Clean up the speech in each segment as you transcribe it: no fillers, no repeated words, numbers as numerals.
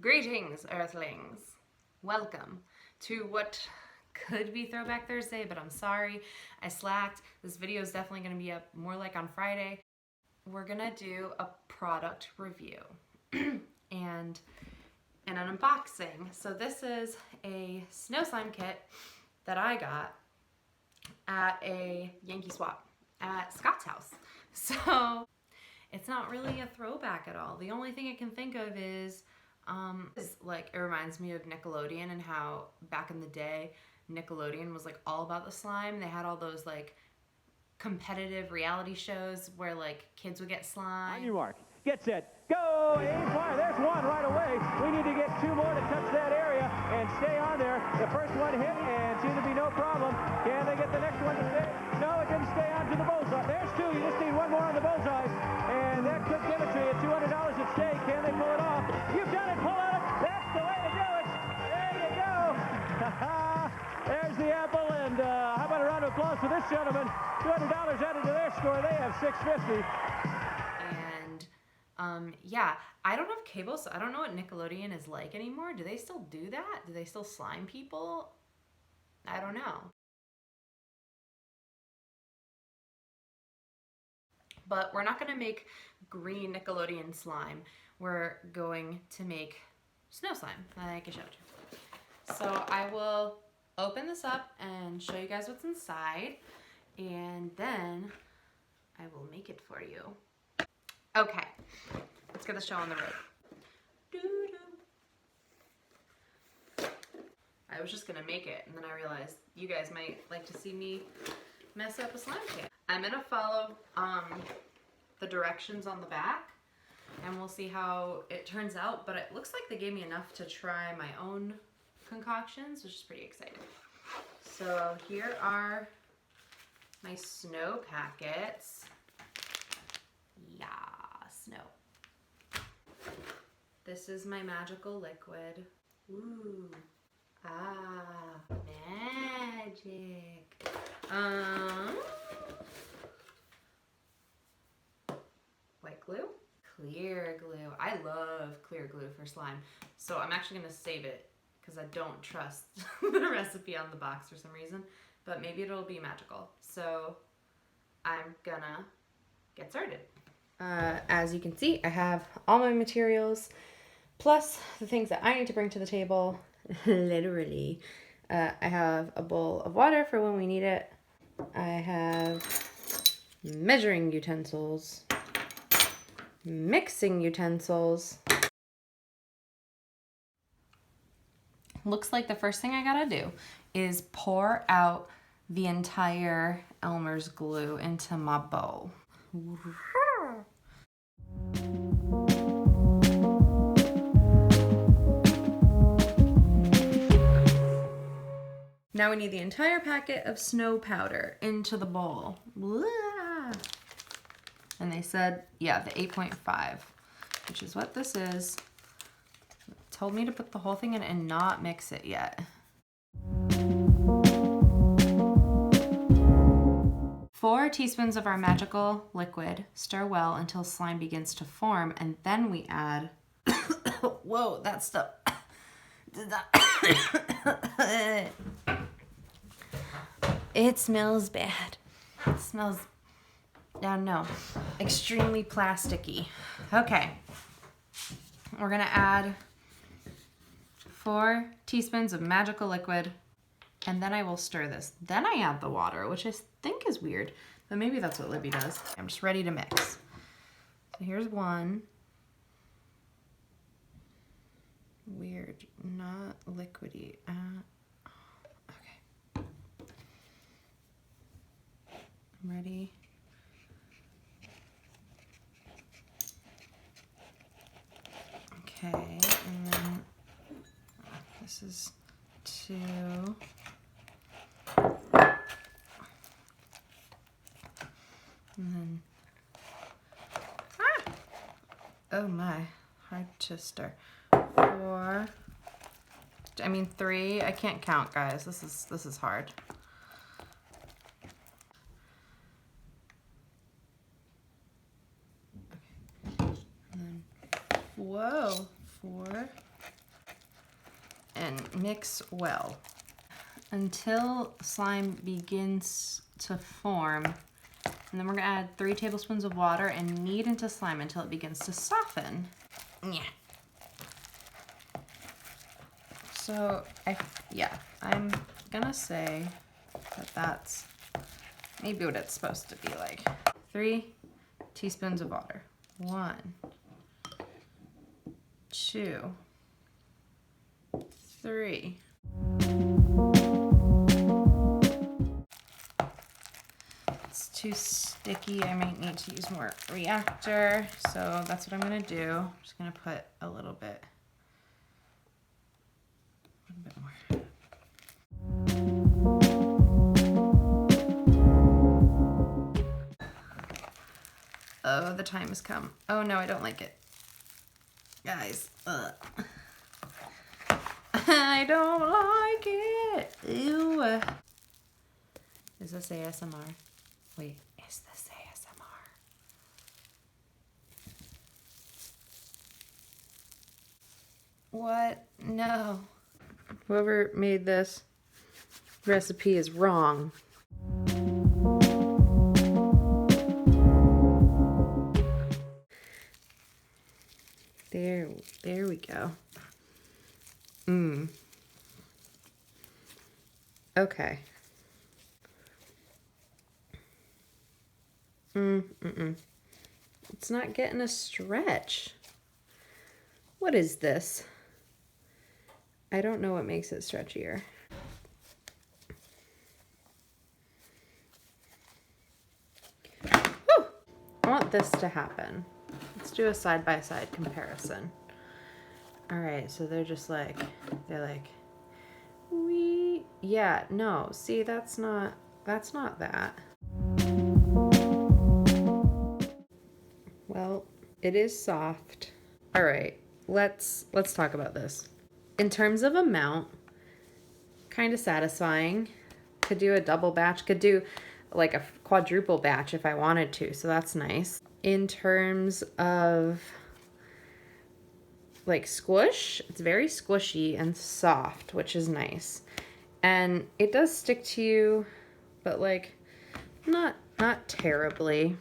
Greetings, Earthlings. Welcome to what could be Throwback Thursday, but I'm sorry, I slacked. This video is definitely going to be up more like on Friday. We're going to do a product review and an unboxing. So this is a snow slime kit that I got at a Yankee Swap at Scott's house. So it's not really a throwback at all. The only thing I can think of is like, it reminds me of Nickelodeon and how back in the day Nickelodeon was like all about the slime. They had all those like competitive reality shows where like kids would get slime. On your mark, get set, go, aim, fire. There's one right away. We need to get two more to touch that area and stay on there. The first one hit and seemed to be no problem. Can they get the next one to stay? No, it didn't stay on to the bullseye. There's two. You just need one more on the bullseye. And that could give it to you. $200 at stake. Can they pull it off? You've done it. Pull on it. That's the way to do it. There you go. There's the apple. And how about a round of applause for this gentleman? $200 added to their score. They have $650. Yeah, I don't have cable, so I don't know what Nickelodeon is like anymore. Do they still do that? Do they still slime people? I don't know. But we're not going to make green Nickelodeon slime. We're going to make snow slime, like I showed you. So I will open this up and show you guys what's inside, and then I will make it for you. Okay, let's get the show on the road. I was just gonna make it, and then I realized you guys might like to see me mess up a slime kit. I'm gonna follow the directions on the back, and we'll see how it turns out, but it looks like they gave me enough to try my own concoctions, which is pretty exciting. So here are my snow packets. Yeah, snow. This is my magical liquid. Ooh. Ah, magic. White glue, clear glue. I love clear glue for slime. So I'm actually gonna save it because I don't trust the recipe on the box for some reason, but maybe it'll be magical. So I'm gonna get started. As you can see, I have all my materials, plus the things that I need to bring to the table, literally. I have a bowl of water for when we need it. I have measuring utensils, mixing utensils. Looks like the first thing I gotta do is pour out the entire Elmer's glue into my bowl. Now we need the entire packet of snow powder into the bowl. Blah. And they said, yeah, the 8.5, which is what this is. It told me to put the whole thing in and not mix it yet. 4 teaspoons of our magical liquid. Stir well until slime begins to form, and then we add, whoa, that stuff. It smells bad. It smells, I don't know, extremely plasticky. Okay, we're gonna add 4 teaspoons of magical liquid, and then I will stir this. Then I add the water, which I think is weird, but maybe that's what Libby does. I'm just ready to mix. So here's one. Weird, not liquidy. Okay. I'm ready. Okay, and then this is 2. And then, oh my, hard to stir. 4, I mean 3, I can't count, guys. This is hard. Okay. And then, whoa, 4, and mix well until slime begins to form. And then we're gonna add 3 tablespoons of water and knead into slime until it begins to soften. Yeah. So I'm gonna say that that's maybe what it's supposed to be like. 3 teaspoons of water. 1, 2, 3. It's too sticky. I might need to use more reactor. So that's what I'm gonna do. I'm just gonna put a little bit more. Oh, the time has come. Oh no, I don't like it. Guys, I don't like it. Ew. Is this ASMR? Wait, is this ASMR? What? No. Whoever made this recipe is wrong. There we go. Okay. It's not getting a stretch. What is this? I don't know what makes it stretchier. Whew! I want this to happen. Let's do a side-by-side comparison. All right, so they're like, yeah, no, see, that's not that. Well, it is soft. All right, let's talk about this. In terms of amount, kind of satisfying. Could do a double batch, could do like a quadruple batch if I wanted to, so that's nice. In terms of like squish, it's very squishy and soft, which is nice. And it does stick to you, but like not terribly.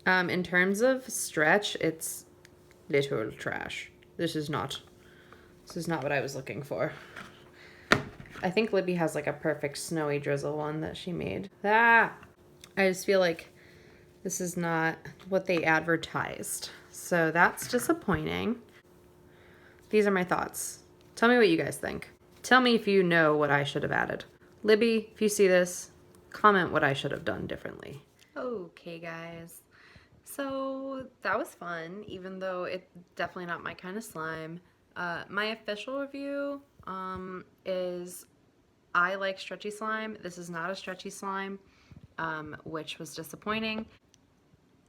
In terms of stretch, it's literal trash. This is not what I was looking for. I think Libby has like a perfect snowy drizzle one that she made. I just feel like this is not what they advertised. So that's disappointing. These are my thoughts. Tell me what you guys think. Tell me if you know what I should have added. Libby, if you see this, comment what I should have done differently. Okay, guys. So that was fun, even though it's definitely not my kind of slime. My official review is I like stretchy slime. This is not a stretchy slime, which was disappointing.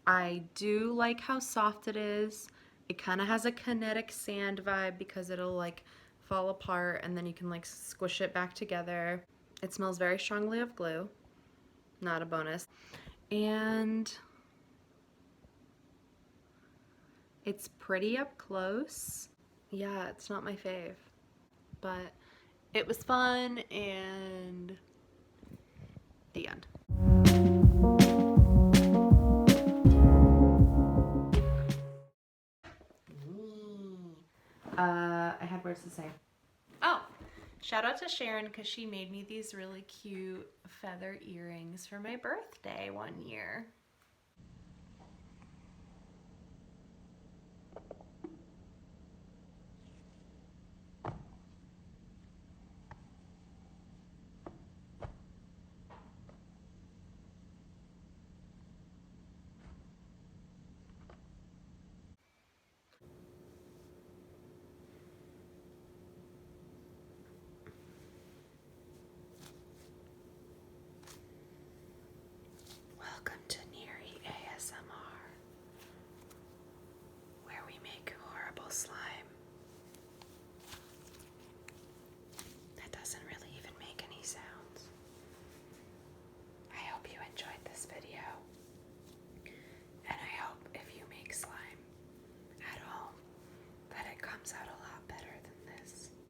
I do like how soft it is. It kind of has a kinetic sand vibe because it'll like fall apart and then you can like squish it back together. It smells very strongly of glue. Not a bonus. And it's pretty up close. Yeah, it's not my fave, but it was fun, and the end. I had words to say. Oh, shout out to Sharon because she made me these really cute feather earrings for my birthday one year.